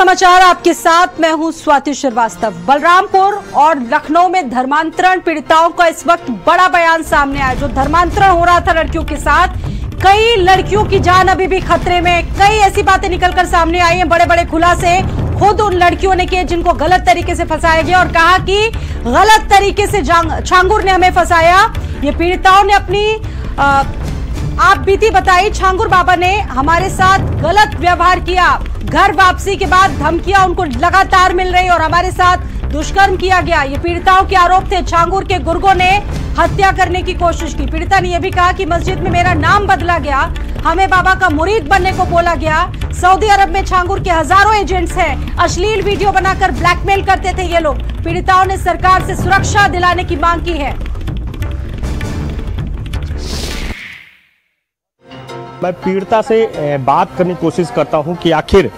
समाचार आपके साथ मैं हूं स्वाति श्रीवास्तव। बलरामपुर और लखनऊ में धर्मांतरण पीड़िताओं का इस वक्त बड़ा बयान सामने आया। जो धर्मांतरण हो रहा था लड़कियों के साथ, कई लड़कियों की जान अभी भी खतरे में। कई ऐसी बातें निकलकर सामने आई हैं, बड़े बड़े खुलासे खुद उन लड़कियों ने किए जिनको गलत तरीके से फंसाया गया और कहा कि गलत तरीके से छांगुर ने हमें फंसाया। ये पीड़िताओं ने अपनी आप बीती बताई। छांगुर बाबा ने हमारे साथ गलत व्यवहार किया, घर वापसी के बाद धमकियां उनको लगातार मिल रही और हमारे साथ दुष्कर्म किया गया। ये पीड़िताओं के आरोप थे। छांगुर के गुर्गों ने हत्या करने की कोशिश की। पीड़िता ने यह भी कहा कि मस्जिद में मेरा नाम बदला गया, हमें बाबा का मुरीद बनने को बोला गया। सऊदी अरब में छांगुर के हजारों एजेंट्स हैं, अश्लील वीडियो बनाकर ब्लैकमेल करते थे ये लोग। पीड़िताओं ने सरकार से सुरक्षा दिलाने की मांग की है। मैं पीड़िता से बात करने की कोशिश करता हूं कि आखिर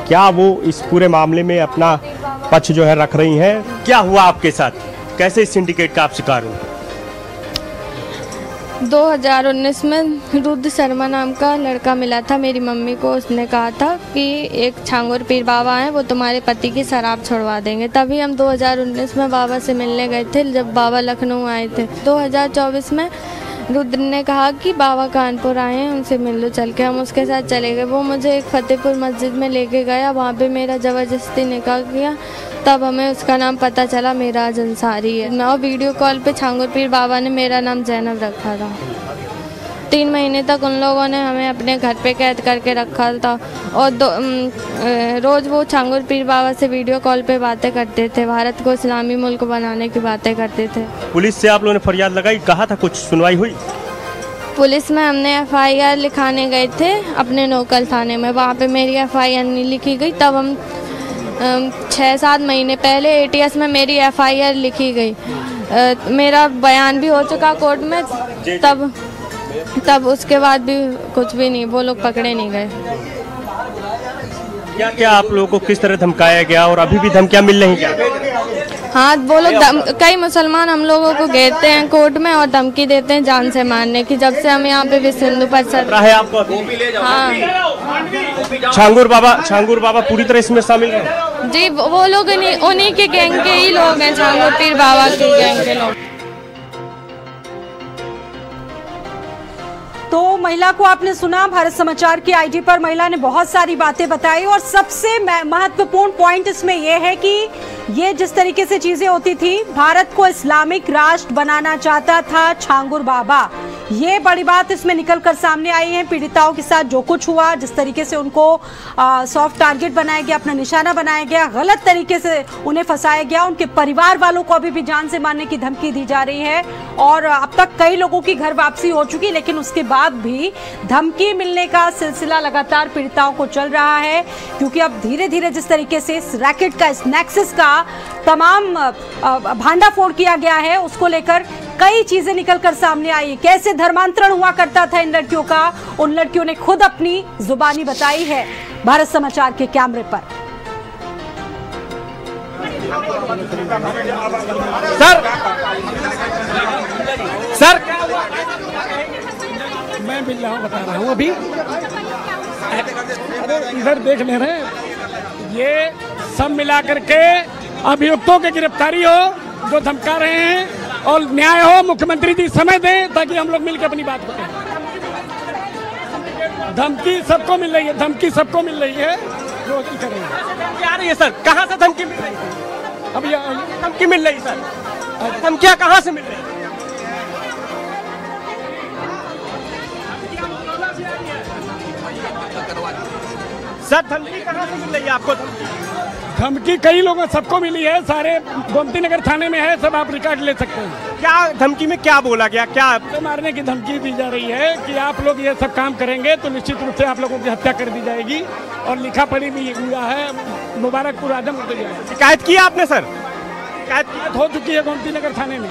क्या वो इस पूरे मामले में अपना पक्ष जो है रख रही हैं। क्या हुआ आपके साथ, कैसे इस सिंडिकेट का आप शिकार हुए? 2019 में रुद्र शर्मा नाम का लड़का मिला था मेरी मम्मी को। उसने कहा था कि एक छांगुर पीर बाबा हैं, वो तुम्हारे पति की शराब छुड़वा देंगे। तभी हम 2019 में बाबा से मिलने गए थे जब बाबा लखनऊ आए थे। 2024 में रुद्र ने कहा कि बाबा कानपुर आए हैं, उनसे मिल लो चल के। हम उसके साथ चले गए। वो मुझे एक फतेहपुर मस्जिद में लेके गया, वहाँ पे मेरा ज़बरदस्ती निकाह किया। तब हमें उसका नाम पता चला मेराज अंसारी है। और वीडियो कॉल पे छांगुर पीर बाबा ने मेरा नाम जैनब रखा था। 3 महीने तक उन लोगों ने हमें अपने घर पे कैद करके रखा था और रोज़ वो छांगुर पीर बाबा से वीडियो कॉल पे बातें करते थे, भारत को इस्लामी मुल्क बनाने की बातें करते थे। पुलिस से आप लोगों ने फरियाद लगाई, कहा था कुछ सुनवाई हुई? पुलिस में हमने FIR लिखाने गए थे अपने लोकल थाने में, वहाँ पे मेरी FIR नहीं लिखी गई। तब हम 6-7 महीने पहले ATS में मेरी FIR लिखी गई। मेरा बयान भी हो चुका कोर्ट में। तब उसके बाद भी कुछ भी नहीं, वो लोग पकड़े नहीं गए। क्या क्या आप लोगों को किस तरह धमकाया गया और अभी भी धमकियां मिल रही क्या? हाँ, वो लोग कई मुसलमान हम लोगों को घेरते हैं कोर्ट में और धमकी देते हैं जान से मारने की। जब से हम यहाँ पे विश्व हिंदू परिषद है आपको। हाँ, छांगुर बाबा पूरी तरह इसमें शामिल है जी। वो लोग उन्हीं के गैंग के ही लोग हैं, छांगुर पीर बाबा के गैंग के लोग। तो महिला को आपने सुना, भारत समाचार की आईडी पर महिला ने बहुत सारी बातें बताई और सबसे महत्वपूर्ण पॉइंट इसमें यह है कि ये जिस तरीके से चीजें होती थी, भारत को इस्लामिक राष्ट्र बनाना चाहता था छांगुर बाबा। ये बड़ी बात इसमें निकलकर सामने आई है। पीड़िताओं के साथ जो कुछ हुआ, जिस तरीके से उनको सॉफ्ट टारगेट बनाया गया, अपना निशाना बनाया गया, गलत तरीके से उन्हें फंसाया गया। उनके परिवार वालों को अभी भी जान से मारने की धमकी दी जा रही है और अब तक कई लोगों की घर वापसी हो चुकी, लेकिन उसके बाद भी धमकी मिलने का सिलसिला लगातार पीड़िताओं को चल रहा है। क्योंकि अब धीरे धीरे जिस तरीके से इस रैकेट का, इस नेक्सस का तमाम भांडाफोड़ किया गया है, उसको लेकर कई चीजें निकलकर सामने आई। कैसे धर्मांतरण हुआ करता था इन लड़कियों का, उन लड़कियों ने खुद अपनी जुबानी बताई है भारत समाचार के कैमरे पर। सर मैं मिल रहा हूँ, बता रहा हूँ। अभी इधर देख ले रहे हैं, ये सब मिला करके अभियुक्तों की गिरफ्तारी हो जो धमका रहे हैं और न्याय हो। मुख्यमंत्री जी समय दें ताकि हम लोग मिलकर अपनी बात करें। धमकी सबको मिल रही है, धमकी सबको मिल रही है। जो करें क्या रही है सर, कहाँ से धमकी मिल रही है? अब धमकी मिल रही सर, धमकियाँ कहाँ से मिल रही है? सर धमकी कहाँ से मिल रही है आपको? धमकी कई लोगों सबको मिली है, सारे गोमती नगर थाने में है, सब आप रिकॉर्ड ले सकते हैं। क्या धमकी में क्या बोला गया? क्या मारने की धमकी दी जा रही है कि आप लोग ये सब काम करेंगे तो निश्चित रूप से आप लोगों की हत्या कर दी जाएगी। और लिखा पढ़ी भी हुआ है, मुबारकपुर आजम हो गया है। शिकायत की आपने सर? शिकायत हो चुकी है गोमती नगर थाने में।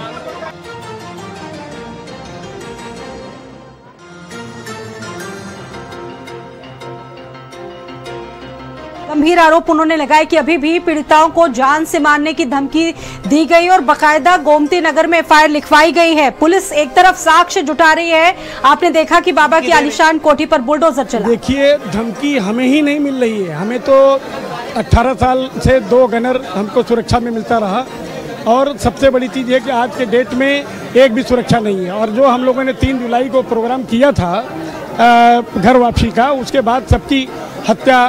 गंभीर आरोप उन्होंने लगाए कि अभी भी पीड़िताओं को जान से मारने की धमकी दी गई और बकायदा गोमती नगर में FIR लिखवाई गई है। पुलिस एक तरफ साक्ष्य जुटा रही है। आपने देखा कि बाबा की आलीशान कोठी पर बुलडोजर चला। देखिए, धमकी हमें ही नहीं मिल रही है, हमें तो 18 साल से 2 गनर हमको सुरक्षा में मिलता रहा, और सबसे बड़ी चीज़ है कि आज के डेट में एक भी सुरक्षा नहीं है। और जो हम लोगों ने 3 जुलाई को प्रोग्राम किया था घर वापसी का, उसके बाद सबकी हत्या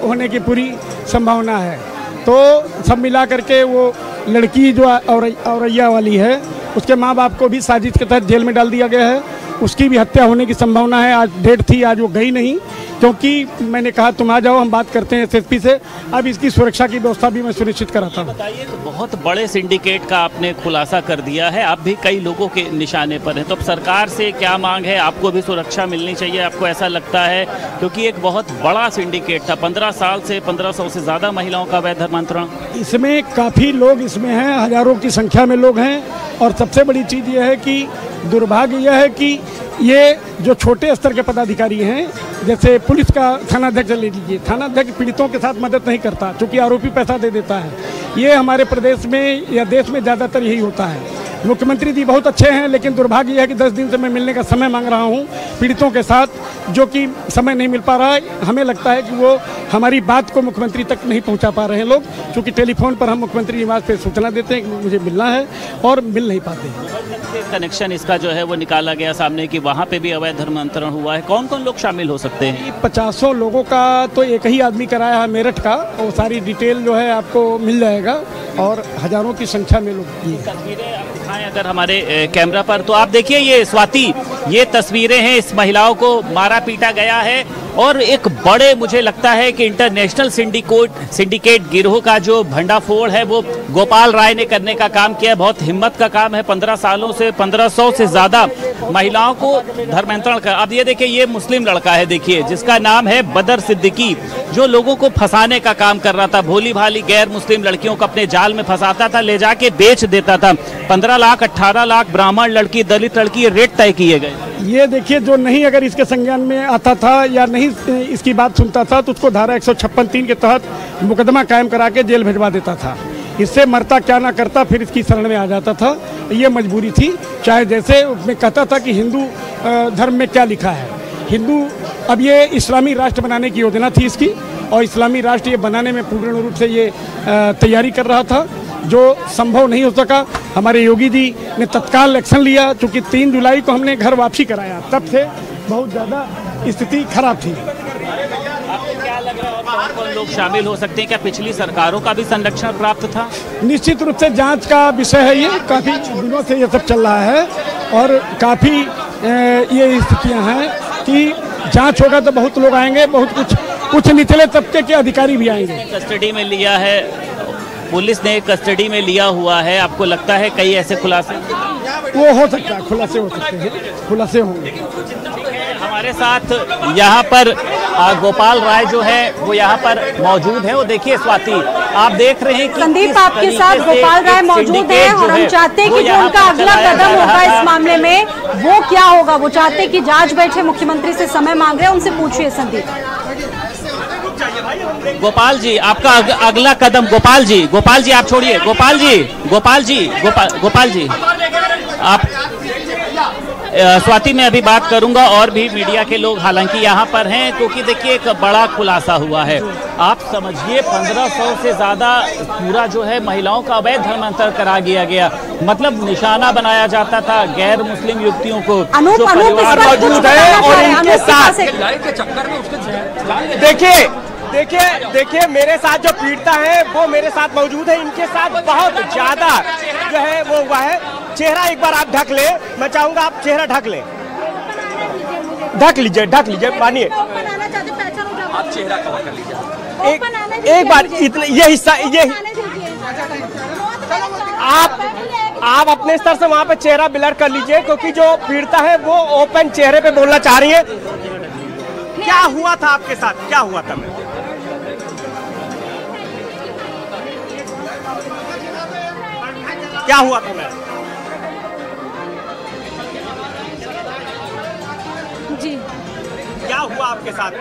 होने की पूरी संभावना है। तो सब मिला करके वो लड़की जो औरैया वाली है, उसके माँ बाप को भी साजिश के तहत जेल में डाल दिया गया है, उसकी भी हत्या होने की संभावना है। आज डेट थी, आज वो गई नहीं, क्योंकि मैंने कहा तुम आ जाओ, हम बात करते हैं एसएसपी से। अब इसकी सुरक्षा की व्यवस्था भी मैं सुनिश्चित कराता हूँ। बताइए, तो बहुत बड़े सिंडिकेट का आपने खुलासा कर दिया है, आप भी कई लोगों के निशाने पर हैं, तो अब सरकार से क्या मांग है? आपको भी सुरक्षा मिलनी चाहिए, आपको ऐसा लगता है? क्योंकि एक बहुत बड़ा सिंडिकेट था, 15 साल से 1500 से ज़्यादा महिलाओं का अवैध धर्मांतरण। इसमें काफ़ी लोग इसमें हैं, हजारों की संख्या में लोग हैं। और सबसे बड़ी चीज़ यह है कि दुर्भाग्य यह है कि ये जो छोटे स्तर के पदाधिकारी हैं, जैसे पुलिस का थानाध्यक्ष ले लीजिए, थानाध्यक्ष पीड़ितों के साथ मदद नहीं करता, क्योंकि आरोपी पैसा दे देता है। ये हमारे प्रदेश में या देश में ज़्यादातर यही होता है। मुख्यमंत्री जी बहुत अच्छे हैं, लेकिन दुर्भाग्य यह है कि 10 दिन से मैं मिलने का समय मांग रहा हूं पीड़ितों के साथ, जो कि समय नहीं मिल पा रहा है। हमें लगता है कि वो हमारी बात को मुख्यमंत्री तक नहीं पहुंचा पा रहे हैं लोग, क्योंकि टेलीफोन पर हम मुख्यमंत्री निवास पे सूचना देते हैं कि मुझे मिलना है और मिल नहीं पाते हैं। कनेक्शन इसका जो है वो निकाला गया सामने कि वहाँ पे भी अवैध धर्मांतरण हुआ है। कौन कौन लोग शामिल हो सकते हैं? 50 लोगों का तो एक ही आदमी कराया है मेरठ का, और सारी डिटेल जो है आपको मिल जाएगा, और हजारों की संख्या में लोग। तस्वीरें आप दिखाएं अगर हमारे कैमरा पर, तो आप देखिए ये स्वाति, ये तस्वीरें हैं, इस महिलाओं को मारा पीटा गया है। और एक बड़े, मुझे लगता है कि इंटरनेशनल सिंडिकेट गिरोह का जो भंडाफोड़ है वो गोपाल राय ने करने का काम किया है। बहुत हिम्मत का काम है, 15 सालों से 1500 से ज़्यादा महिलाओं को धर्मांतरण कर। अब ये देखिए, ये मुस्लिम लड़का है, देखिए, जिसका नाम है बदर सिद्दीकी, जो लोगों को फंसाने का काम कर रहा था। भोली भाली गैर मुस्लिम लड़कियों को अपने जाल में फंसाता था, ले जाके बेच देता था। 15 लाख 18 लाख ब्राह्मण लड़की, दलित लड़की, ये रेट तय किए गए। ये देखिए, जो नहीं अगर इसके संज्ञान में आता था या नहीं इसकी बात सुनता था, तो उसको धारा 156(3) के तहत मुकदमा कायम करा के जेल भिजवा देता था। इससे मरता क्या ना करता, फिर इसकी शरण में आ जाता था। ये मजबूरी थी, चाहे जैसे उसमें कहता था कि हिंदू धर्म में क्या लिखा है। हिंदू, अब ये इस्लामी राष्ट्र बनाने की योजना थी इसकी, और इस्लामी राष्ट्र ये बनाने में पूर्ण रूप से ये तैयारी कर रहा था, जो संभव नहीं हो सका। हमारे योगी जी ने तत्काल एक्शन लिया, चूँकि 3 जुलाई को हमने घर वापसी कराया, तब से बहुत ज़्यादा स्थिति खराब थी। आपको क्या लग रहा है, और कौन लोग शामिल हो सकते हैं? क्या पिछली सरकारों का भी संरक्षण प्राप्त था? निश्चित रूप से जांच का विषय है ये, काफ़ी दिनों से ये सब चल रहा है, और काफ़ी ये स्थितियाँ हैं कि जांच होगा तो बहुत लोग आएंगे, बहुत कुछ निचले तबके के अधिकारी भी आएंगे। कस्टडी में लिया है, पुलिस ने कस्टडी में लिया हुआ है, आपको लगता है कई ऐसे खुलासे वो हो सकता है, खुलासे हो सकते हैं, खुलासे होंगे। हमारे साथ यहाँ पर गोपाल राय जो है वो यहाँ पर मौजूद है। वो देखिए स्वाति, आप देख रहे हैं कि संदीप आपके साथ गोपाल राय मौजूद है, और हम चाहते हैं कि जो उनका अगला कदम होगा इस मामले में वो क्या होगा। वो चाहते हैं कि जांच बैठे, मुख्यमंत्री से समय मांग रहे हैं, उनसे पूछिए संदीप। गोपाल जी, आपका अगला कदम। गोपाल जी आप छोड़िए, गोपाल जी आप स्वाति, मैं अभी बात करूंगा, और भी मीडिया के लोग हालांकि यहाँ पर हैं, क्योंकि देखिए एक बड़ा खुलासा हुआ है। आप समझिए, 1500 से ज़्यादा पूरा जो है महिलाओं का अवैध धर्मांतरण करा दिया गया। मतलब निशाना बनाया जाता था गैर मुस्लिम युवतियों को, जो परिवार मौजूद है और इनके साथ। देखिए मेरे साथ जो पीड़िता है वो मेरे साथ मौजूद है, इनके साथ बहुत ज्यादा जो है वो हुआ है। चेहरा एक बार आप ढक ले, मैं चाहूंगा आप चेहरा ढक ले, ढक लीजिए, मानिए आप चेहरा कवर कर लीजिए। एक बार इतना ये हिस्सा, ये आप अपने स्तर से वहां पे चेहरा ब्लर कर लीजिए, क्योंकि जो पीड़िता है वो ओपन चेहरे पे बोलना चाह रही है। क्या हुआ था आपके साथ, क्या हुआ था? क्या हुआ था मैम? जी, क्या हुआ आपके साथ?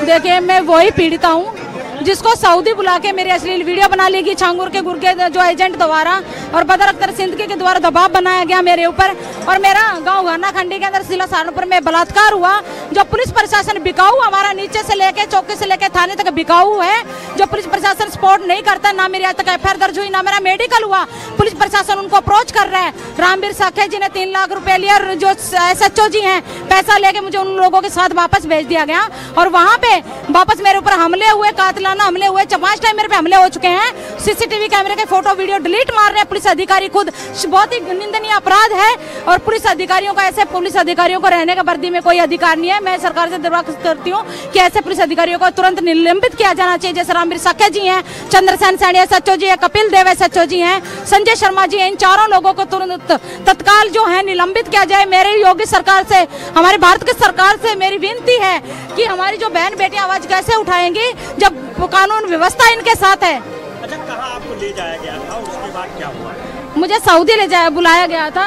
देखिए मैं वही पीड़िता हूँ जिसको सऊदी बुला के मेरी अश्लील वीडियो बना ली गई छांगुर के गुर्गे जो एजेंट द्वारा और बदर अख्तर सिंदगी के द्वारा दबाव बनाया गया मेरे ऊपर। और मेरा गांव घाना खंडी के अंदर जिला सहारनपुर में बलात्कार हुआ। जो पुलिस प्रशासन बिकाऊ हमारा नीचे से लेके चौकी से लेके थाने तक बिकाऊ है। जो पुलिस प्रशासन सपोर्ट नहीं करता, ना मेरी आज तक एफआईआर दर्ज हुई, ना मेरा मेडिकल हुआ। पुलिस प्रशासन उनको अप्रोच कर रहा है। रामवीर साखे जी ने 3 लाख रुपए लिया, जो SHO जी हैं पैसा लेके मुझे उन लोगों के साथ वापस भेज दिया गया। और वहाँ पे वापस मेरे ऊपर हमले हुए, कातिलाना हमले हुए, 5 टाइम मेरे पे हमले हो चुके हैं। CCTV कैमरे के फोटो वीडियो डिलीट मार रहे हैं पुलिस अधिकारी खुद। बहुत ही निंदनीय अपराध है। और पुलिस अधिकारियों का, ऐसे पुलिस अधिकारियों को रहने का वर्दी में कोई अधिकार नहीं है। मैं सरकार से दरख्वास्त करती हूँ कि ऐसे पुलिस अधिकारियों को तुरंत निलंबित किया जाना चाहिए, जैसे रामवीर साखे जी हैं, चंद्रसेन सैनी SHO जी है, कपिल देव SHO जी हैं, संजय शर्मा जी हैं। इन चारों लोगों को तुरंत तत्काल जो है निलंबित किया जाए। मेरी योगी सरकार से, हमारे भारत की सरकार से मेरी विनती है कि हमारी जो बहन बेटियां आवाज कैसे उठाएंगी जब कानून व्यवस्था इनके साथ है। अच्छा, कहाँ आपको ले जाया गया था, उसके बाद क्या हुआ? मुझे सऊदी बुलाया गया था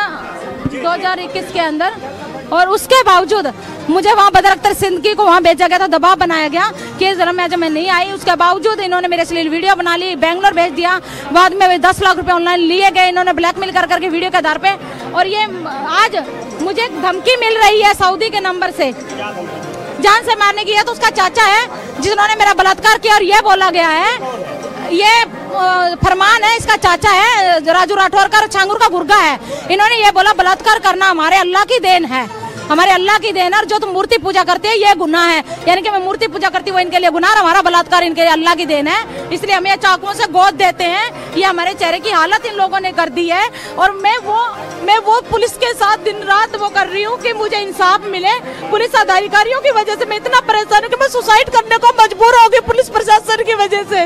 2021 के अंदर। और उसके बावजूद मुझे वहाँ बदर अख्तर सिंदगी को वहाँ भेजा गया था, दबाव बनाया गया कि जरा मैं जब मैं नहीं आई। उसके बावजूद इन्होंने मेरे अश्लील वीडियो बना ली, बेंगलोर भेज दिया। बाद में 10 लाख रुपए ऑनलाइन लिए गए इन्होंने ब्लैकमेल कर करके वीडियो के आधार पे। और ये आज मुझे धमकी मिल रही है सऊदी के नंबर से जान से मारने की। है तो उसका चाचा है जिन्होंने मेरा बलात्कार किया। और ये बोला गया है, ये फरमान है, इसका चाचा है राजू राठौर का, छांगुर का गुर्गा है। इन्होंने ये बोला बलात्कार करना हमारे अल्लाह की देन है, हमारे अल्लाह की देन है। और जो तुम मूर्ति पूजा करते हैं ये गुनाह है, यानी कि मैं मूर्ति पूजा करती हूँ इनके लिए गुनाह, हमारा बलात्कार इनके लिए अल्लाह की देन है। इसलिए हमें चाकुओं से गोद देते हैं। ये हमारे चेहरे की हालत इन लोगों ने कर दी है। और मैं वो पुलिस के साथ दिन रात वो कर रही हूँ कि मुझे इंसाफ मिले। पुलिस अधिकारियों की वजह से मैं इतना परेशान हूँ कि मैं सुसाइड करने को मजबूर हो गई पुलिस प्रशासन की वजह से।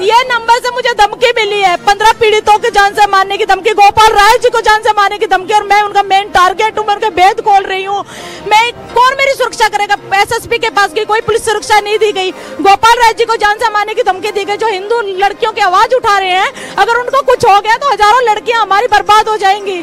ये नंबर से मुझे धमकी मिली है, 15 पीड़ितों की जान से मारने की धमकी, गोपाल राय जी को जान से मारने की धमकी। और मैं उनका मेन टारगेट हूँ, मैं उनके भेद खोल रही हूँ। मैं कौन मेरी सुरक्षा करेगा? SSP के पास गई, कोई पुलिस सुरक्षा नहीं दी गई। गोपाल राय जी को जान से मारने की धमकी दी गई, जो हिंदू लड़कियों की आवाज उठा रहे हैं। अगर उनको कुछ हो गया तो हजारों लड़कियां हमारी बर्बाद हो जाएंगी।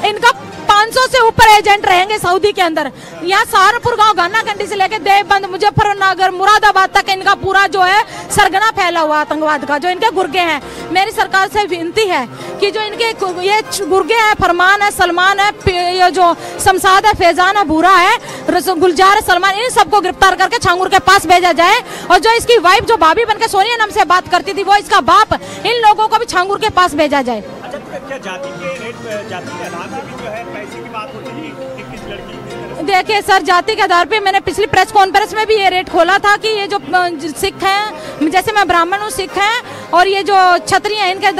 इनका 500 से ऊपर एजेंट रहेंगे सऊदी के अंदर। यहाँ सहारनपुर गांव घाना कंडी से लेकर देवबंद, मुजफ्फरनगर, मुरादाबाद तक इनका पूरा जो है सरगना फैला हुआ आतंकवाद का, जो इनके गुर्गे हैं। मेरी सरकार से विनती है कि जो इनके ये गुर्गे हैं, फरमान है, सलमान है, ये जो शमशाद है, फैजान है, भूरा है, गुलजार है, सलमान, इन सबको गिरफ्तार करके छांगुर के पास भेजा जाए। और जो इसकी वाइफ जो भाभी बनकर सोनिया नाम से बात करती थी, वो इसका बाप, इन लोगों को भी छांगुर के पास भेजा जाए। क्या जाति के आधार से भी जो है पैसे की बात होती है कि किस लड़की? देखिए सर, जाति के आधार पे मैंने पिछली प्रेस कॉन्फ्रेंस में भी ये रेट खोला था कि ये जो सिख हैं, जैसे मैं ब्राह्मण हूँ, सिख हैं, और ये जो छतरी हैं, इनके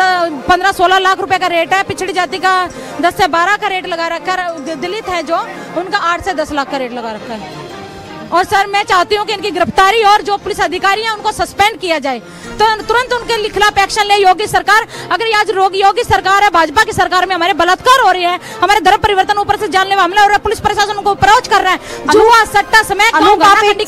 15-16 लाख रुपए का रेट है। पिछड़ी जाति का 10 से 12 का रेट लगा रखा है। दलित है जो, उनका 8 से 10 लाख का रेट लगा रखा है। और सर मैं चाहती हूँ कि इनकी गिरफ्तारी और जो पुलिस अधिकारी हैं उनको सस्पेंड किया जाए, तो तुरंत उनके खिलाफ एक्शन ले योगी सरकार। अगर आज योगी सरकार है, भाजपा की सरकार में हमारे बलात्कार हो रहे हैं, हमारे धर्म परिवर्तन ऊपर से जानलेवा हमला हो रहा है, पुलिस प्रशासन को अप्रोच कर रहा है, जुआ सट्टा समेत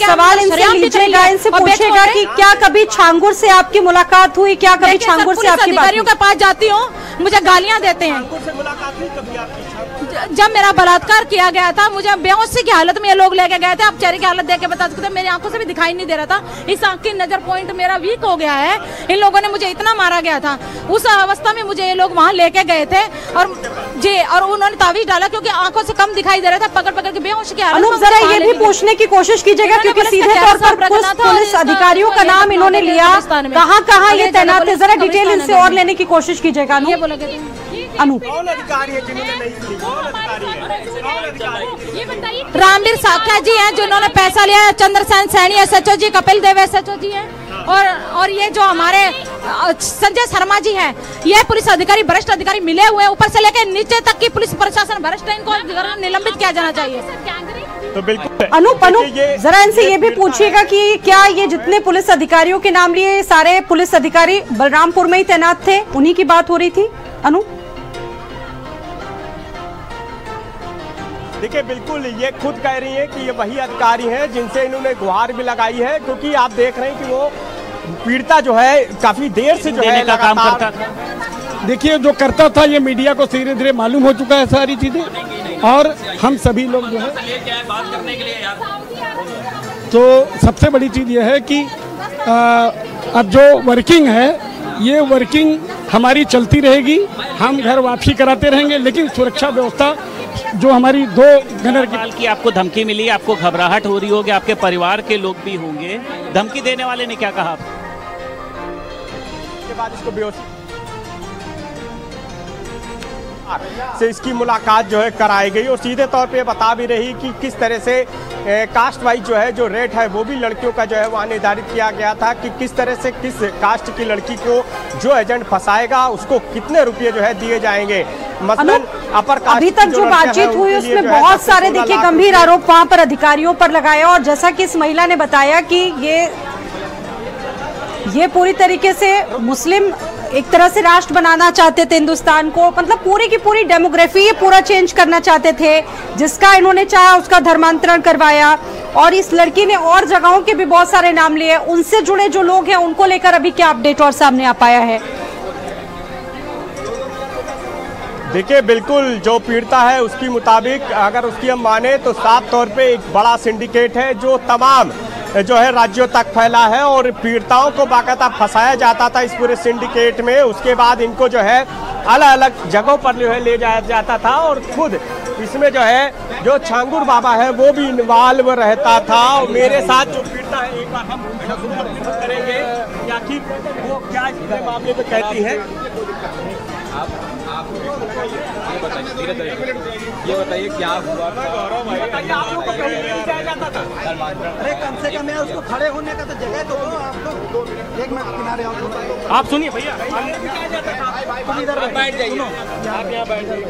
सवाल इनसे लीजिएगा, इनसे पूछेगा कि क्या कभी छांगुर से आपकी मुलाकात हुई? क्या कभी छांगुर से आपकी अधिकारियों के पास जाती हूँ, मुझे गालियां देते हैं। जब मेरा बलात्कार किया गया था, मुझे बेहोशी की हालत में ये लोग लेके गए थे। आप चेहरे की हालत देख के बता सकते हैं, मेरी आंखों से भी दिखाई नहीं दे रहा था। इस आंख की नजर पॉइंट मेरा वीक हो गया है। इन लोगों ने मुझे इतना मारा गया था, उस अवस्था में मुझे ये लोग वहाँ लेके गए थे। और जी, और उन्होंने तावीज डाला क्योंकि आंखों से कम दिखाई दे रहा था, पकड़ पकड़ के बेहोश की हालत में। जरा ये भी पूछने की कोशिश कीजिएगा, क्योंकि सीधे तौर पर पुलिस अधिकारियों का नाम इन्होंने लिया, कहाँ ये तैनात है, जरा डिटेल इनसे और लेने की कोशिश कीजिएगा। ये बोला अनु, कौन अधिकारी है जिन्होंने नहीं सुनी? कौन अधिकारी है? ये बताइए। रामवीर साखे जी हैं जिन्होंने पैसा लिया, चंद्रसेन सैनी SHO जी, कपिल देव SHO जी हैं, और ये जो हमारे संजय शर्मा जी हैं, ये पुलिस अधिकारी, भ्रष्ट अधिकारी मिले हुए हैं, ऊपर से लेकर नीचे तक की पुलिस प्रशासन भ्रष्ट है। इनको निलंबित किया जाना चाहिए। तो बिल्कुल अनु जरा इनसे ये भी पूछिएगा कि क्या ये जितने पुलिस अधिकारियों के नाम लिए, सारे पुलिस अधिकारी बलरामपुर में ही तैनात थे? उन्हीं की बात हो रही थी अनु? देखिए, बिल्कुल ये खुद कह रही है कि ये वही अधिकारी हैं जिनसे इन्होंने गुहार भी लगाई है, क्योंकि आप देख रहे हैं कि वो पीड़िता जो है काफी देर से जो है का काम करता था। देखिए, जो करता था ये मीडिया को धीरे धीरे मालूम हो चुका है सारी चीजें। और हम सभी लोग जो है, तो सबसे बड़ी चीज़ यह है कि अब जो वर्किंग है ये वर्किंग हमारी चलती रहेगी, हम घर वापसी कराते रहेंगे, लेकिन सुरक्षा व्यवस्था जो हमारी 2 गनर की आपको धमकी मिली, आपको घबराहट हो रही होगी, आपके परिवार के लोग भी होंगे, धमकी देने वाले ने क्या कहा? के बाद इसको बेहोशी से इसकी मुलाकात जो है कराई गई और सीधे तौर पे बता भी रही कि किस तरह से कास्ट वाइज जो है जो रेट है वो भी लड़कियों का जो है वहाँ निर्धारित किया गया था कि किस तरह से किस कास्ट की लड़की को जो एजेंट फंसाएगा उसको कितने रुपये जो है दिए जाएंगे। मसलन अपर कास्ट अभी तक जो बातचीत हुई उसमें बहुत सारे देखिए गंभीर आरोप वहाँ पर अधिकारियों पर लगाया और जैसा कि इस महिला ने बताया कि ये पूरी तरीके से मुस्लिम एक तरह से राष्ट्र बनाना चाहते थे हिंदुस्तान को, मतलब पूरी की पूरी डेमोग्राफी ये पूरा चेंज करना चाहते थे, जिसका इन्होंने चाहा उसका धर्मांतरण करवाया। और इस लड़की ने और जगहों के भी बहुत सारे नाम लिए, उनसे जुड़े जो लोग हैं उनको लेकर अभी क्या अपडेट और सामने आ पाया है? देखिए बिल्कुल जो पीड़िता है उसकी मुताबिक अगर उसकी हम माने तो साफ तौर पे एक बड़ा सिंडिकेट है जो तमाम जो है राज्यों तक फैला है और पीड़िताओं को बाकायदा फंसाया जाता था इस पूरे सिंडिकेट में। उसके बाद इनको जो है अलग अलग जगहों पर जो है ले जाया जाता था और खुद इसमें जो है जो छांगुर बाबा है वो भी इन्वॉल्व रहता था। और मेरे साथ जो पीड़िता है एक बार हम करेंगे कि आखिर वो क्या इस मामले में कहती है। ये बताइए क्या हुआ? गौरव भाई आप लोग को कहीं नहीं जाया जाता था? अरे कम से कम उसको खड़े होने का तो जगह तो दो आप लोग, 1 मिनट किनारे आओ। आप सुनिए भैया, बैठ जाइए, आप यहाँ बैठ जाइए,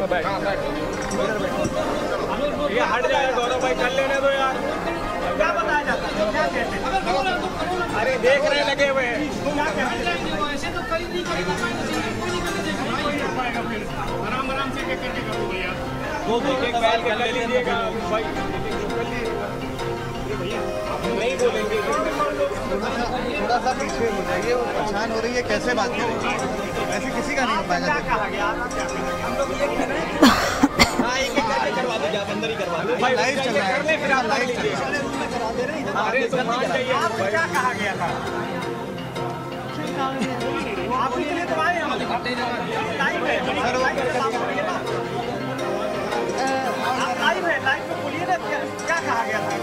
ये हट जाए गौरव भाई, चल लेने दो यार। क्या बताया जाता है, क्या कहते हैं? अरे देख रहे लगे हुए हैं, आराम आराम से करके करो भैया, दो एक बैल कर लीजिएगा भाई, नहीं बोलेंगे थोड़ा सा पीछे हो जाइए, वो पहचान हो रही है कैसे बात कर रही है, ऐसे किसी का नहीं हो पाएगा। हम लोग ये कह रहे हैं हाँ एक करवा दो, आप अंदर ही करवा दो भाई, लाइव चल रहा है, फिर आप लाइव करा दे रहे हैं। अरे तो मान जाइए, आपको क्या कहा गया था? आप इसलिए तो आए हम लाइव है, लाइव में बोलिए ना, क्या कहा गया था?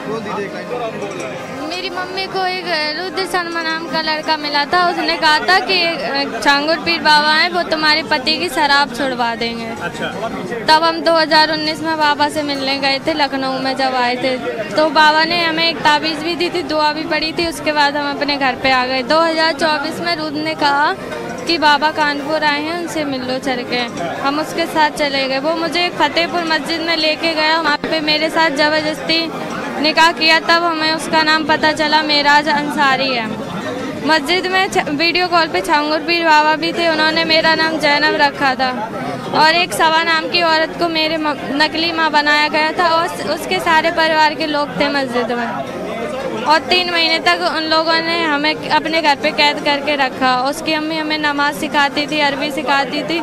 बोल दीजिए। मेरी मम्मी को एक रुद्र शर्मा नाम का लड़का मिला था, उसने कहा था कि छांगुर पीर बाबा हैं वो तुम्हारे पति की शराब छुड़वा देंगे। अच्छा। तब हम 2019 में बाबा से मिलने गए थे लखनऊ में, जब आए थे तो बाबा ने हमें एक ताबीज़ भी दी थी, दुआ भी पड़ी थी, उसके बाद हम अपने घर पे आ गए। 2024 में रुद्र ने कहा कि बाबा कानपुर आए हैं उनसे मिल लो चल के, हम उसके साथ चले गए। वो मुझे फतेहपुर मस्जिद में लेके गया, वहाँ पे मेरे साथ ज़बरदस्ती निकाह किया, तब हमें उसका नाम पता चला मेराज अंसारी है। मस्जिद में वीडियो कॉल पे छांगुर पीर बाबा भी थे, उन्होंने मेरा नाम जैनब रखा था और एक सवा नाम की औरत को मेरे नकली माँ बनाया गया था और उसके सारे परिवार के लोग थे मस्जिद में। और 3 महीने तक उन लोगों ने हमें अपने घर पे कैद करके रखा। उसकी अम्मी हमें नमाज सिखाती थी, अरबी सिखाती थी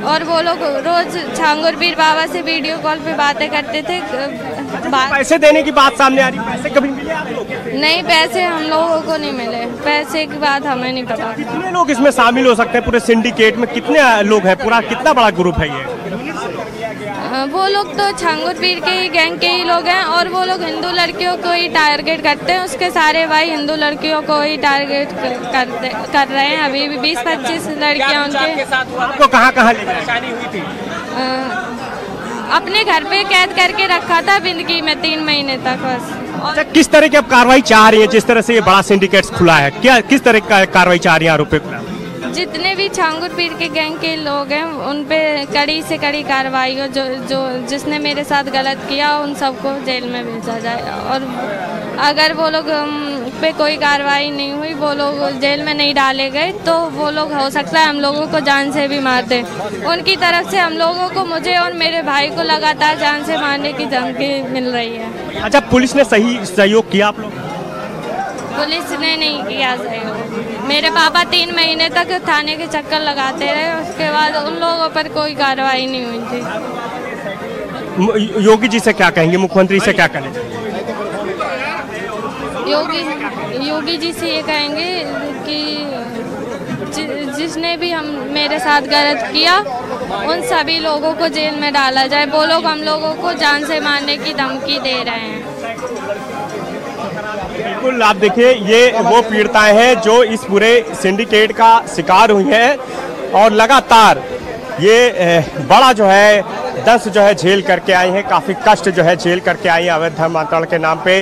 और वो लोग रोज़ छांगुर पीर बाबा से वीडियो कॉल पे बातें करते थे। पैसे देने की बात सामने आ रही, पैसे कभी मिले आप लोग? नहीं, पैसे हम लोगों को नहीं मिले, पैसे की बात हमें नहीं पता। कितने लोग इसमें शामिल हो सकते हैं पूरे सिंडिकेट में? कितने लोग हैं, पूरा कितना बड़ा ग्रुप है ये? वो लोग तो छांगुर पीर के ही गैंग के ही लोग हैं और वो लोग हिंदू लड़कियों को ही टारगेट करते हैं। उसके सारे भाई हिंदू लड़कियों को ही टारगेट कर रहे हैं। अभी भी 20-25 लड़कियां उनके साथ। आपको कहाँ परेशानी हुई थी? अपने घर पे कैद करके रखा था बिंदगी में 3 महीने तक बस। अच्छा, किस तरह की अब कार्रवाई चाह रही है? जिस तरह से ये बड़ा सिंडिकेट खुला है, क्या किस तरह का कार्रवाई चाह रही है आरोपी को? जितने भी छांगुर पीर के गैंग के लोग हैं उन पे कड़ी से कड़ी कार्रवाई हो, जो जिसने मेरे साथ गलत किया उन सबको जेल में भेजा जाए। और अगर वो लोग पे कोई कार्रवाई नहीं हुई, वो लोग जेल में नहीं डाले गए, तो वो लोग हो सकता है हम लोगों को जान से भी मार दें। उनकी तरफ से हम लोगों को, मुझे और मेरे भाई को लगातार जान से मारने की धमकी मिल रही है। अच्छा, पुलिस ने सही सहयोग किया आप लोग? पुलिस ने नहीं किया सहयोग। मेरे पापा 3 महीने तक थाने के चक्कर लगाते रहे, उसके बाद उन लोगों पर कोई कार्रवाई नहीं हुई थी। योगी जी से क्या कहेंगे, मुख्यमंत्री से क्या कहना चाहिए? योगी जी से ये कहेंगे कि जिसने भी मेरे साथ गलत किया उन सभी लोगों को जेल में डाला जाए। वो लोग हम लोगों को जान से मारने की धमकी दे रहे हैं। बिल्कुल, आप देखिए ये वो पीड़िताएं हैं जो इस पूरे सिंडिकेट का शिकार हुई हैं और लगातार ये बड़ा जो है दस जो है झेल करके आई हैं, काफ़ी कष्ट जो है झेल करके आई हैं अवैध धर्मांतरण के नाम पे।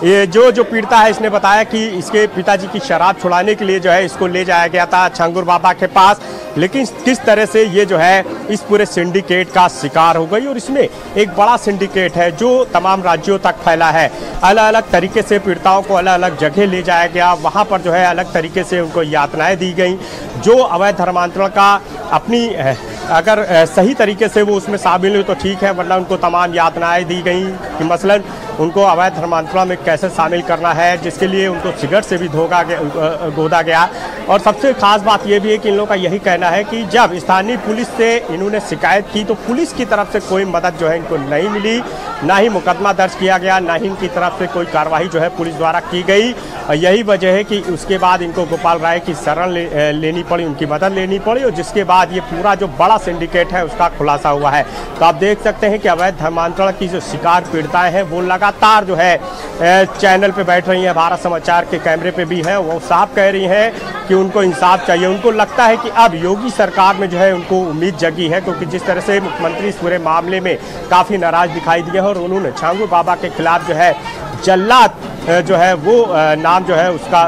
ये जो पीड़िता है इसने बताया कि इसके पिताजी की शराब छुड़ाने के लिए जो है इसको ले जाया गया था छांगुर बाबा के पास, लेकिन किस तरह से ये जो है इस पूरे सिंडिकेट का शिकार हो गई। और इसमें एक बड़ा सिंडिकेट है जो तमाम राज्यों तक फैला है। अलग अलग तरीके से पीड़िताओं को अलग अलग जगह ले जाया गया, वहाँ पर जो है अलग तरीके से उनको यातनाएं दी गई। जो अवैध धर्मांतरण का अपनी अगर सही तरीके से वो उसमें शामिल हुए तो ठीक है, वरना उनको तमाम यातनाएं दी गई कि मसलन उनको अवैध धर्मांतरण में कैसे शामिल करना है, जिसके लिए उनको सिगरेट से भी गोदा गया। और सबसे खास बात यह भी है कि इन लोगों का यही कहना है कि जब स्थानीय पुलिस से इन्होंने शिकायत की तो पुलिस की तरफ से कोई मदद जो है इनको नहीं मिली, ना ही मुकदमा दर्ज किया गया, ना ही इनकी तरफ से कोई कार्रवाई जो है पुलिस द्वारा की गई। और यही वजह है कि उसके बाद इनको गोपाल राय की शरण लेनी पड़ी, उनकी मदद लेनी पड़ी, और जिसके बाद ये पूरा जो बड़ा सिंडिकेट है उसका खुलासा हुआ है। तो आप देख सकते हैं कि अवैध धर्मांतरण की जो शिकार पीड़िताएं हैं वो लगातार जो है चैनल पे बैठ रही हैं, भारत समाचार के कैमरे पे भी हैं, वो साफ कह रही हैं कि उनको इंसाफ चाहिए। उनको लगता है कि अब योगी सरकार में जो है उनको उम्मीद जगी है, क्योंकि जिस तरह से मुख्यमंत्री इस पूरे मामले में काफ़ी नाराज दिखाई दिए हैं और उन्होंने छांगुर बाबा के खिलाफ जो है जल्लाद जो है वो नाम जो है उसका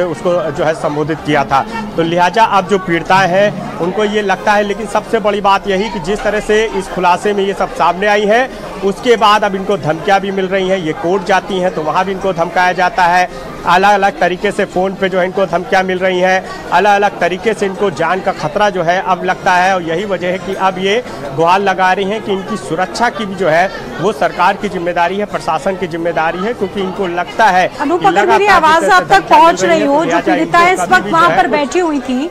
उसको जो है संबोधित किया था। तो लिहाजा अब जो पीड़िताएं हैं उनको ये लगता है, लेकिन सबसे बड़ी बात यही कि जिस तरह से इस खुलासे में ये सब सामने आई है उसके बाद अब इनको धमकियां भी मिल रही हैं। ये कोर्ट जाती हैं तो वहाँ भी इनको धमकाया जाता है, अलग अलग तरीके से फ़ोन पे जो है इनको धमकियां मिल रही हैं, अलग अलग तरीके से इनको जान का खतरा जो है अब लगता है। और यही वजह है कि अब ये गुहार लगा रही हैं कि इनकी सुरक्षा की भी जो है वो सरकार की जिम्मेदारी है, प्रशासन की जिम्मेदारी है, क्योंकि इनको लगता है। अनूप, अगर मेरी आवाज़ आप तक पहुंच रही हो, जो पीड़िताएं इस वक्त वहाँ पर बैठी हुई थी,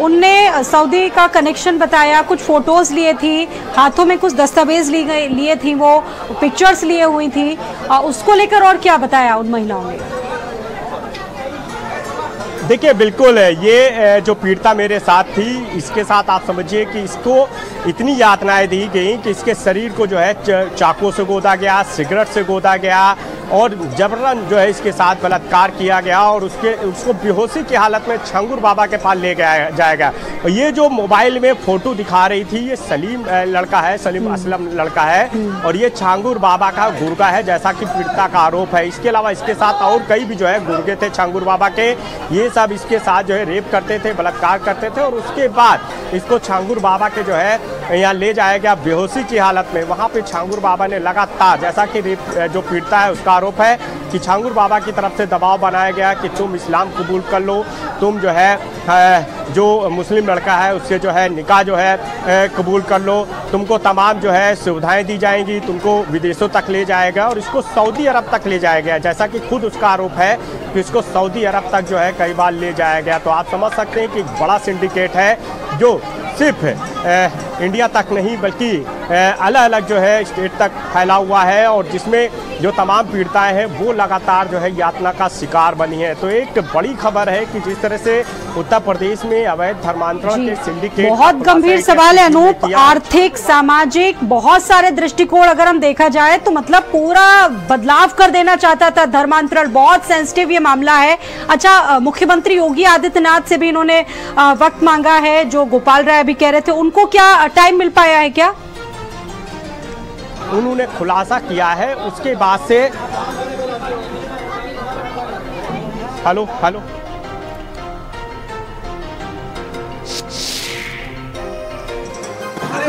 उनने सऊदी का कनेक्शन बताया, कुछ फोटोज लिए थी, हाथों में कुछ दस्तावेज लिए थी, वो पिक्चर्स लिए हुई थी, उसको लेकर और क्या बताया उन महिलाओं ने? देखिए बिल्कुल ये जो पीड़िता मेरे साथ थी इसके साथ आप समझिए कि इसको इतनी यातनाएं दी गई कि इसके शरीर को जो है चाकू से गोदा गया, सिगरेट से गोदा गया और जबरन जो है इसके साथ बलात्कार किया गया और उसको बेहोशी की हालत में छांगुर बाबा के पास ले गया जाएगा। और ये जो मोबाइल में फोटो दिखा रही थी ये सलीम लड़का है, सलीम असलम लड़का है, और ये छांगुर बाबा का गुर्गा है जैसा कि पीड़िता का आरोप है। इसके अलावा इसके साथ और कई भी जो है गुर्गे थे छांगुर बाबा के, ये सब इसके साथ जो है रेप करते थे, बलात्कार करते थे। और उसके बाद इसको छांगुर बाबा के जो है यहाँ ले जाया गया बेहोशी की हालत में। वहाँ पे छांगुर बाबा ने लगातार, जैसा कि जो पीड़िता है उसका आरोप है कि छांगुर बाबा की तरफ से दबाव बनाया गया कि तुम इस्लाम कबूल कर लो, तुम जो है जो मुस्लिम लड़का है उससे जो है निकाह जो है कबूल कर लो, तुमको तमाम जो है सुविधाएं दी जाएंगी, तुमको विदेशों तक ले जाएगा और इसको सऊदी अरब तक ले जाया गया। जैसा कि खुद उसका आरोप है कि इसको सऊदी अरब तक जो है कई बार ले जाया गया। तो आप समझ सकते हैं कि एक बड़ा सिंडिकेट है जो सिर्फ इंडिया तक नहीं बल्कि अलग अलग जो है स्टेट तक फैला हुआ है और जिसमें जो तमाम पीड़िताएं हैं वो लगातार जो है यातना का शिकार बनी है। तो एक बड़ी खबर है कि जिस तरह से उत्तर प्रदेश में अवैध धर्मांतरण के सिंडिकेट, बहुत गंभीर सवाल है अनूप, आर्थिक सामाजिक बहुत सारे दृष्टिकोण अगर हम देखा जाए तो मतलब पूरा बदलाव कर देना चाहता था धर्मांतरण। बहुत सेंसिटिव ये मामला है। अच्छा, मुख्यमंत्री योगी आदित्यनाथ से भी इन्होंने वक्त मांगा है, जो गोपाल राय भी कह रहे थे, उनको क्या टाइम मिल पाया है? क्या उन्होंने खुलासा किया है उसके बाद से? हेलो हेलो,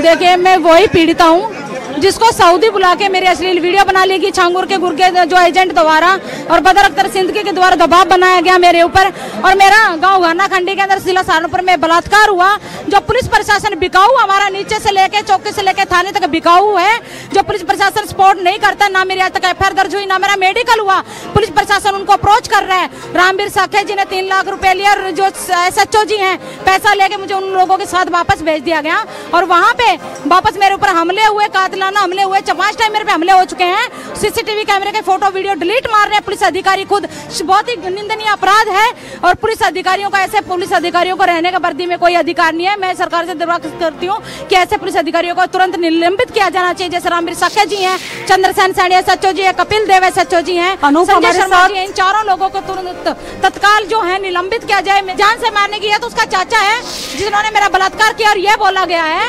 देखिए मैं वही पीड़िता हूँ जिसको सऊदी बुला के मेरी अश्लील वीडियो बना ली गई छांगुर के गुर्गे जो एजेंट द्वारा और बदर अख्तर सिंदगी के द्वारा दबाव बनाया गया मेरे ऊपर। और मेरा गांव घाना खंडी के अंदर जिला सहारनपुर में बलात्कार हुआ। जो पुलिस प्रशासन बिकाऊ हमारा नीचे से लेके चौकी से लेके थाने तक बिकाऊ है। जो पुलिस प्रशासन सपोर्ट नहीं करता, ना मेरी आज तक एफआईआर दर्ज हुई, ना मेरा मेडिकल हुआ। पुलिस प्रशासन उनको अप्रोच कर रहा है। रामवीर साखे जी ने 3 लाख रुपए लिया और जो SHO जी हैं पैसा लेके मुझे उन लोगों के साथ वापस भेज दिया गया और वहाँ पे वापस मेरे ऊपर हमले हुए, कातिलाना रोजाना हमले हुए, 5 टाइम मेरे पे हमले हो चुके हैं। सीसीटीवी कैमरे के फोटो वीडियो डिलीट मार रहे हैं पुलिस अधिकारी खुद। बहुत ही निंदनीय अपराध है और पुलिस अधिकारियों का, ऐसे पुलिस अधिकारियों को रहने का वर्दी में कोई अधिकार नहीं है। मैं सरकार से दरख्वास्त करती हूँ कि ऐसे पुलिस अधिकारियों को तुरंत निलंबित किया जाना चाहिए। जैसे रामवीर साक्य जी हैं, चंद्रसेन सैनी SHO जी है, कपिल देव SHO जी हैं, संजय शर्मा जी हैं, इन चारों लोगों को तुरंत तत्काल जो है निलंबित किया जाए। जान से मारने की है तो उसका चाचा है जिन्होंने मेरा बलात्कार किया और ये बोला गया है,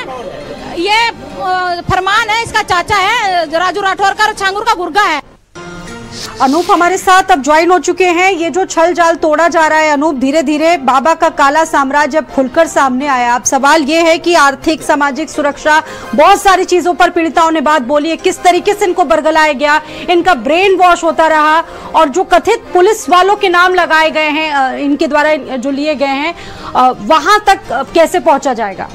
ये फरमान है, इसका चाचा है राजू राठौर का, छांगुर का गुर्गा है। अनूप हमारे साथ अब ज्वाइन हो चुके हैं। ये जो छल जाल तोड़ा जा रहा है अनूप, धीरे धीरे बाबा का काला साम्राज्य अब खुलकर सामने आया। अब सवाल ये है कि आर्थिक, सामाजिक सुरक्षा, बहुत सारी चीजों पर पीड़िताओं ने बात बोली है। किस तरीके से इनको बरगलाया गया, इनका ब्रेन वॉश होता रहा और जो कथित पुलिस वालों के नाम लगाए गए हैं, इनके द्वारा जो लिए गए हैं, वहां तक कैसे पहुंचा जाएगा?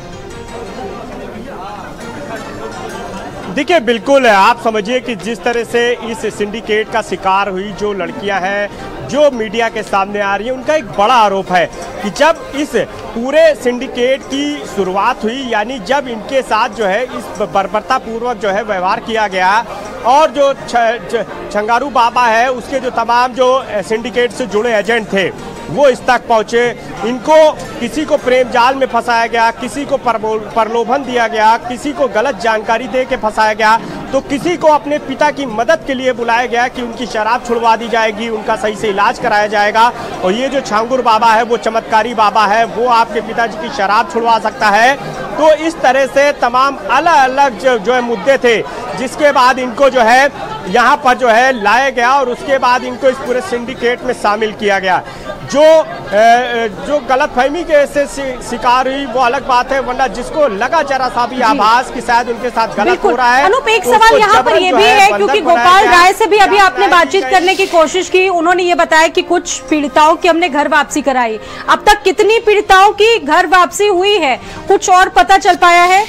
देखिए, बिल्कुल आप समझिए कि जिस तरह से इस सिंडिकेट का शिकार हुई जो लड़कियां हैं, जो मीडिया के सामने आ रही है, उनका एक बड़ा आरोप है कि जब इस पूरे सिंडिकेट की शुरुआत हुई, यानी जब इनके साथ जो है इस बर्बरतापूर्वक जो है व्यवहार किया गया और जो छंगारू बाबा है उसके जो तमाम जो सिंडिकेट से जुड़े एजेंट थे वो इस तक पहुंचे। इनको किसी को प्रेम जाल में फंसाया गया, किसी को प्रलोभन दिया गया, किसी को गलत जानकारी दे के फंसाया गया, तो किसी को अपने पिता की मदद के लिए बुलाया गया कि उनकी शराब छुड़वा दी जाएगी, उनका सही से इलाज कराया जाएगा। और ये जो छांगुर बाबा है वो चमत्कारी बाबा है, वो आपके पिताजी की शराब छुड़वा सकता है। तो इस तरह से तमाम अलग अलग जो है मुद्दे थे, जिसके बाद इनको जो है यहाँ पर जो है लाया गया और उसके बाद इनको इस पूरे सिंडिकेट में शामिल किया गया। जो गलतफहमी के से शिकार हुई वो अलग बात है, वरना जिसको लगा जरा सा भी आभास कि शायद उनके साथ गलत हो रहा है। अनूप, एक सवाल यहाँ पर ये भी है, क्योंकि गोपाल राय से भी अभी आपने बातचीत करने की कोशिश की, उन्होंने ये बताया कि कुछ पीड़िताओं की हमने घर वापसी कराई। अब तक कितनी पीड़िताओं की घर वापसी हुई है, कुछ और पता चल पाया है?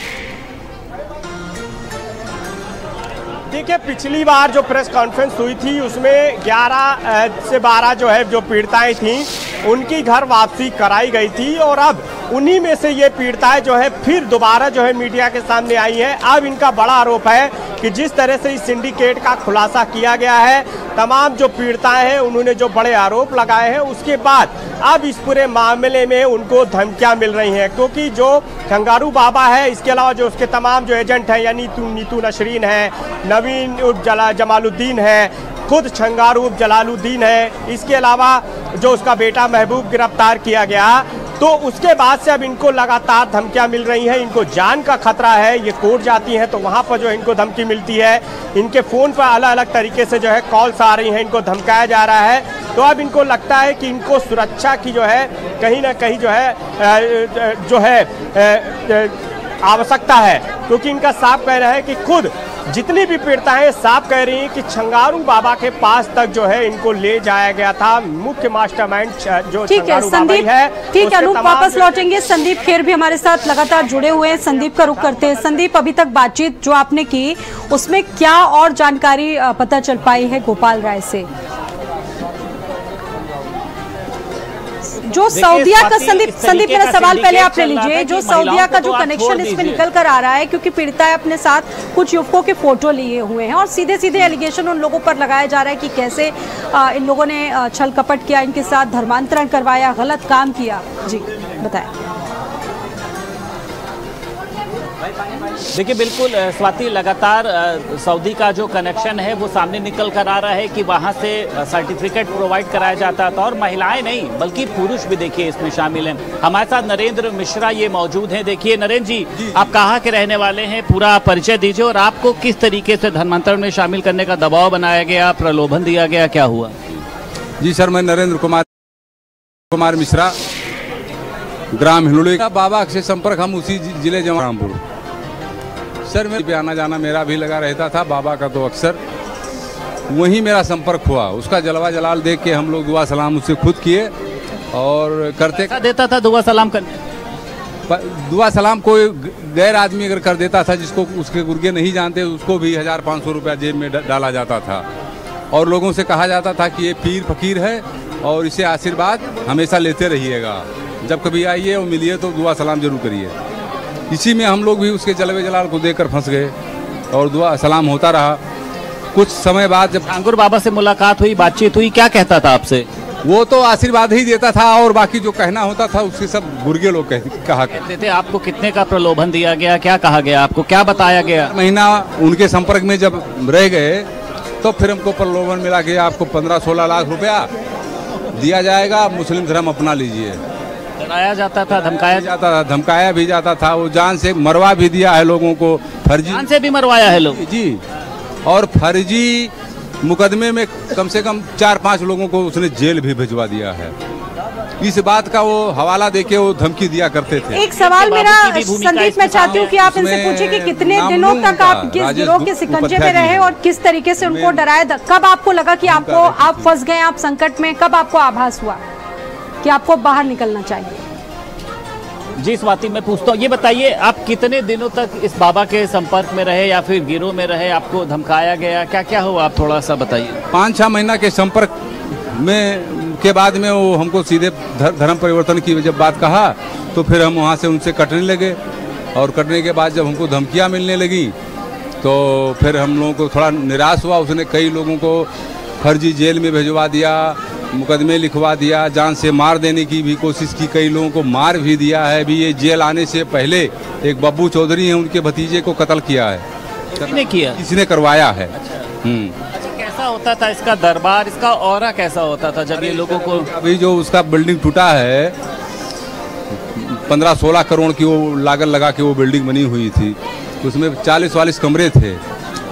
देखिए, पिछली बार जो प्रेस कॉन्फ्रेंस हुई थी उसमें 11 से 12 जो है जो पीड़िताएं थीं उनकी घर वापसी कराई गई थी और अब उन्हीं में से ये पीड़िताएं जो है फिर दोबारा जो है मीडिया के सामने आई हैं। अब इनका बड़ा आरोप है कि जिस तरह से इस सिंडिकेट का खुलासा किया गया है, तमाम जो पीड़िताएं हैं उन्होंने जो बड़े आरोप लगाए हैं, उसके बाद अब इस पूरे मामले में उनको धमकियां मिल रही हैं, क्योंकि जो छंगारू बाबा है, इसके अलावा जो उसके तमाम जो एजेंट हैं, यानी नीतू नसरीन है, नवीन जमालुद्दीन है, खुद छंगारू जलालुद्दीन है, इसके अलावा जो उसका बेटा महबूब गिरफ्तार किया गया, तो उसके बाद से अब इनको लगातार धमकियां मिल रही हैं। इनको जान का खतरा है, ये कोर्ट जाती हैं तो वहां पर जो इनको धमकी मिलती है, इनके फ़ोन पर अलग अलग तरीके से जो है कॉल्स आ रही हैं, इनको धमकाया जा रहा है। तो अब इनको लगता है कि इनको सुरक्षा की जो है कहीं ना कहीं जो है आवश्यकता है, क्योंकि इनका साफ कह रहा है कि खुद जितनी भी पीड़िताएं साफ कह रही हैं कि छंगारू बाबा के पास तक जो है इनको ले जाया गया था। मुख्य मास्टरमाइंड जो छंगारू बाबा है। ठीक है अनूप, वापस लौटेंगे। संदीप खेर भी हमारे साथ लगातार जुड़े हुए हैं, संदीप का रुख करते हैं। संदीप, अभी तक बातचीत जो आपने की उसमें क्या और जानकारी पता चल पाई है गोपाल राय से? जो सऊदिया का, संदीप मेरा सवाल पहले आप ले लीजिए, जो सऊदिया का जो कनेक्शन इसमें निकल कर आ रहा है, क्योंकि पीड़िताएं अपने साथ कुछ युवकों के फोटो लिए हुए हैं और सीधे सीधे एलिगेशन उन लोगों पर लगाया जा रहा है कि कैसे इन लोगों ने छल कपट किया, इनके साथ धर्मांतरण करवाया, गलत काम किया। जी बताएं। देखिए, बिल्कुल स्वाति, लगातार सऊदी का जो कनेक्शन है वो सामने निकल कर आ रहा है कि वहाँ से सर्टिफिकेट प्रोवाइड कराया जाता था और महिलाएं नहीं बल्कि पुरुष भी देखिए इसमें शामिल हैं। हमारे साथ नरेंद्र मिश्रा ये मौजूद हैं। देखिए नरेंद्र जी, आप कहाँ के रहने वाले हैं, पूरा परिचय दीजिए और आपको किस तरीके से धर्मांतरण में शामिल करने का दबाव बनाया गया, प्रलोभन दिया गया, क्या हुआ? जी सर, मैं नरेंद्र कुमार मिश्रा, ग्राम हिलोड़ी का। बाबा से संपर्क हम उसी जिले जमालपुर। सर मेरे पे आना जाना मेरा भी लगा रहता था, बाबा का तो अक्सर वहीं मेरा संपर्क हुआ। उसका जलवा जलाल देख के हम लोग दुआ सलाम उससे खुद किए और करते देता था दुआ सलाम करने। दुआ सलाम कोई गैर आदमी अगर कर देता था, जिसको उसके गुर्गे नहीं जानते, उसको भी 1500 रुपया जेब में डाला जाता था और लोगों से कहा जाता था कि ये पीर फकीर है और इसे आशीर्वाद हमेशा लेते रहिएगा, जब कभी आइए और मिलिए तो दुआ सलाम जरूर करिए। इसी में हम लोग भी उसके जलवे जलाल को देकर फंस गए और दुआ सलाम होता रहा। कुछ समय बाद जब ठाकुर बाबा से मुलाकात हुई, बातचीत हुई, क्या कहता था आपसे? वो तो आशीर्वाद ही देता था और बाकी जो कहना होता था उसके सब गुर्गे लोग कहा कहते थे। आपको कितने का प्रलोभन दिया गया, क्या कहा गया आपको, क्या बताया गया? महीना उनके संपर्क में जब रह गए तो फिर हमको प्रलोभन मिला कि आपको 15-16 लाख रुपया दिया जाएगा, मुस्लिम धर्म अपना लीजिए। डराया जाता था, धमकाया जाता था, धमकाया भी जाता था। वो जान से मरवा भी दिया है लोगों को, फर्जी जान से भी मरवाया है लोग जी। और फर्जी मुकदमे में कम से कम 4-5 लोगों को उसने जेल भी भिजवा दिया है। इस बात का वो हवाला देके वो धमकी दिया करते थे। एक सवाल मेरा संदीप, मैं चाहती हूँ कि आप इनसे पूछिए कि कितने दिनों तक आप किस गिरोह के शिकंजे में रहे और किस तरीके से उनको डराया? कब आपको लगा कि आप फंस गए, आप संकट में? कब आपको आभास हुआ कि आपको बाहर निकलना चाहिए? जी स्वाति, मैं पूछता हूँ, ये बताइए आप कितने दिनों तक इस बाबा के संपर्क में रहे या फिर गिरोह में रहे? आपको धमकाया गया, क्या क्या हुआ, आप थोड़ा सा बताइए। 5-6 महीना के संपर्क में के बाद में वो हमको सीधे धर्म परिवर्तन की जब बात कहा तो फिर हम वहाँ से उनसे कटने लगे। और कटने के बाद जब हमको धमकियाँ मिलने लगी तो फिर हम लोगों को थोड़ा निराश हुआ। उसने कई लोगों को फर्जी जेल में भिजवा दिया, मुकदमे लिखवा दिया, जान से मार देने की भी कोशिश की, कई लोगों को मार भी दिया है। अभी ये जेल आने से पहले एक बब्बू चौधरी हैं, उनके भतीजे को कत्ल किया है। किसने किया? किसने करवाया है। कैसा होता था इसका दरबार, इसका ऑरा कैसा होता था जब ये लोगों को? अभी जो उसका बिल्डिंग टूटा है 15-16 करोड़ की वो लागत लगा के वो बिल्डिंग बनी हुई थी, उसमें 40-40 कमरे थे,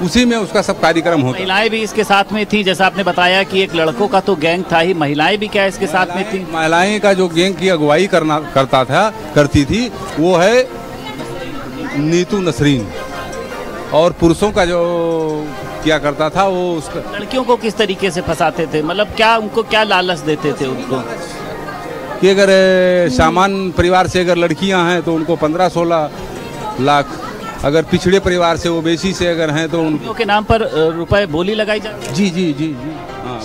उसी में उसका सब कार्यक्रम होता। महिलाएं भी इसके साथ में थी, जैसा आपने बताया कि एक लड़कों का तो गैंग था ही, महिलाएं भी क्या इसके साथ में थी? महिलाएं का जो गैंग की अगुवाई करती थी वो है नीतू नसरीन, और पुरुषों का जो क्या करता था वो उसका। लड़कियों को किस तरीके से फंसाते थे, मतलब क्या उनको क्या लालच देते थे उनको? कि अगर सामान्य परिवार से अगर लड़कियां हैं तो उनको 15-16 लाख, अगर पिछड़े परिवार से वो बेसी से अगर हैं तो उनके नाम पर रुपए बोली लगाई जाती? जी जी जी जी हाँ।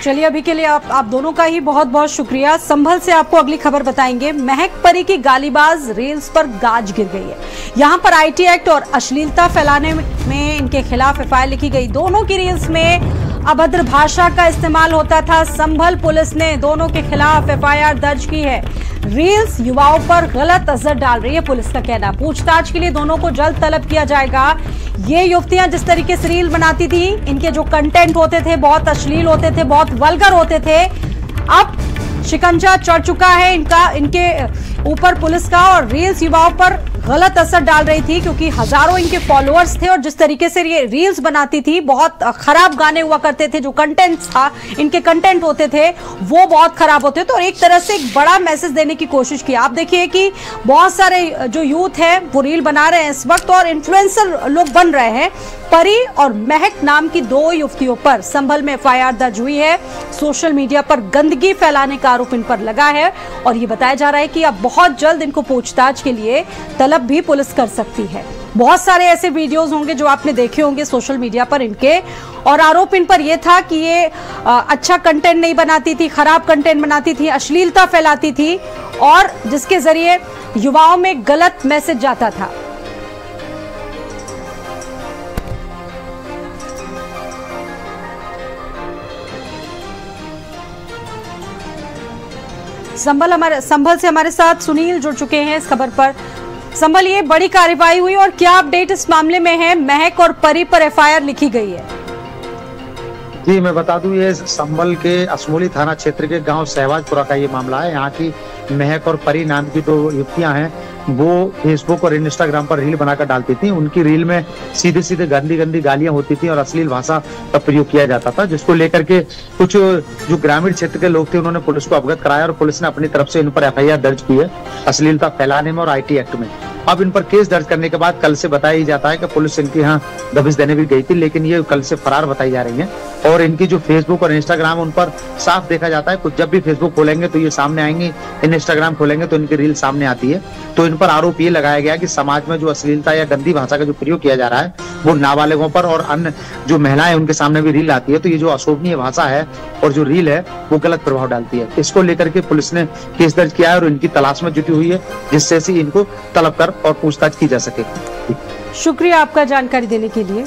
चलिए, अभी के लिए आप दोनों का ही बहुत बहुत शुक्रिया। संभल से आपको अगली खबर बताएंगे। महक परी की गालीबाज रील्स पर गाज गिर गई है। यहाँ पर आईटी एक्ट और अश्लीलता फैलाने में इनके खिलाफ एफआईआर लिखी गई। दोनों की रील्स में अभद्र भाषा का इस्तेमाल होता था। संभल पुलिस ने दोनों के खिलाफ एफआईआर दर्ज की है। रील्स युवाओं पर गलत असर डाल रही है, पुलिस का कहना। पूछताछ के लिए दोनों को जल्द तलब किया जाएगा। ये युवतियां जिस तरीके से रील बनाती थी, इनके जो कंटेंट होते थे बहुत अश्लील होते थे, बहुत वल्गर होते थे। अब शिकंजा चढ़ चुका है इनके ऊपर पुलिस का, और रील्स युवाओं पर गलत असर डाल रही थी क्योंकि हजारों इनके फॉलोअर्स थे और जिस तरीके से ये रील्स बनाती थी, बहुत खराब गाने हुआ करते थे। जो कंटेंट था, इनके कंटेंट होते थे वो बहुत खराब होते थे, और एक तरह से एक बड़ा मैसेज देने की कोशिश की। आप देखिए कि बहुत सारे जो यूथ है वो रील बना रहे हैं इस वक्त और इन्फ्लुएंसर लोग बन रहे हैं। परी और महक नाम की 2 युवतियों पर संभल में एफआईआर दर्ज हुई है। सोशल मीडिया पर गंदगी फैलाने का आरोप इन पर लगा है और ये बताया जा रहा है कि अब बहुत जल्द इनको पूछताछ के लिए तलब भी पुलिस कर सकती है। बहुत सारे ऐसे वीडियोस होंगे जो आपने देखे होंगे सोशल मीडिया पर इनके, और आरोप इन पर यह था कि ये अच्छा कंटेंट नहीं बनाती थी, खराब कंटेंट बनाती थी, अश्लीलता फैलाती थी और जिसके जरिए युवाओं में गलत मैसेज जाता था। संभल से हमारे साथ सुनील जुड़ चुके हैं इस खबर पर। संभल, ये बड़ी कार्रवाई हुई और क्या अपडेट इस मामले में है? महक और परी पर एफआईआर लिखी गई है। जी, मैं बता दूं, ये संभल के असमोली थाना क्षेत्र के गांव सहवाजपुरा का ये मामला है। यहाँ की महक और परी नाम की 2 युवतियां हैं, वो फेसबुक और इंस्टाग्राम पर रील बनाकर डालती थी। उनकी रील में सीधे सीधे गंदी गंदी गालियां होती थी और अश्लील भाषा का प्रयोग किया जाता था, जिसको लेकर के कुछ जो ग्रामीण क्षेत्र के लोग थे उन्होंने पुलिस को अवगत कराया और पुलिस ने अपनी तरफ से इन पर एफआईआर दर्ज की है अश्लीलता फैलाने में और आईटी एक्ट में। अब इन पर केस दर्ज करने के बाद कल से बताया जाता है कि पुलिस इनके यहाँ दबिश देने भी गई थी, लेकिन ये कल से फरार बताई जा रही है। और इनकी जो फेसबुक और इंस्टाग्राम उन पर साफ देखा जाता है, कुछ जब भी फेसबुक खोलेंगे तो ये सामने आएंगी, इंस्टाग्राम खोलेंगे तो इनकी रील सामने आती है। तो इन पर आरोप ये लगाया गया कि समाज में जो अश्लीलता या गंदी भाषा का जो प्रयोग किया जा रहा है वो नाबालिगों पर और अन्य जो महिलाएं उनके सामने भी रील आती है, तो ये जो अशोभनीय भाषा है और जो रील है वो गलत प्रभाव डालती है। इसको लेकर के पुलिस ने केस दर्ज किया है और इनकी तलाश में जुटी हुई है, जिससे इनको तलब कर और पूछताछ की जा सके। शुक्रिया आपका जानकारी देने के लिए।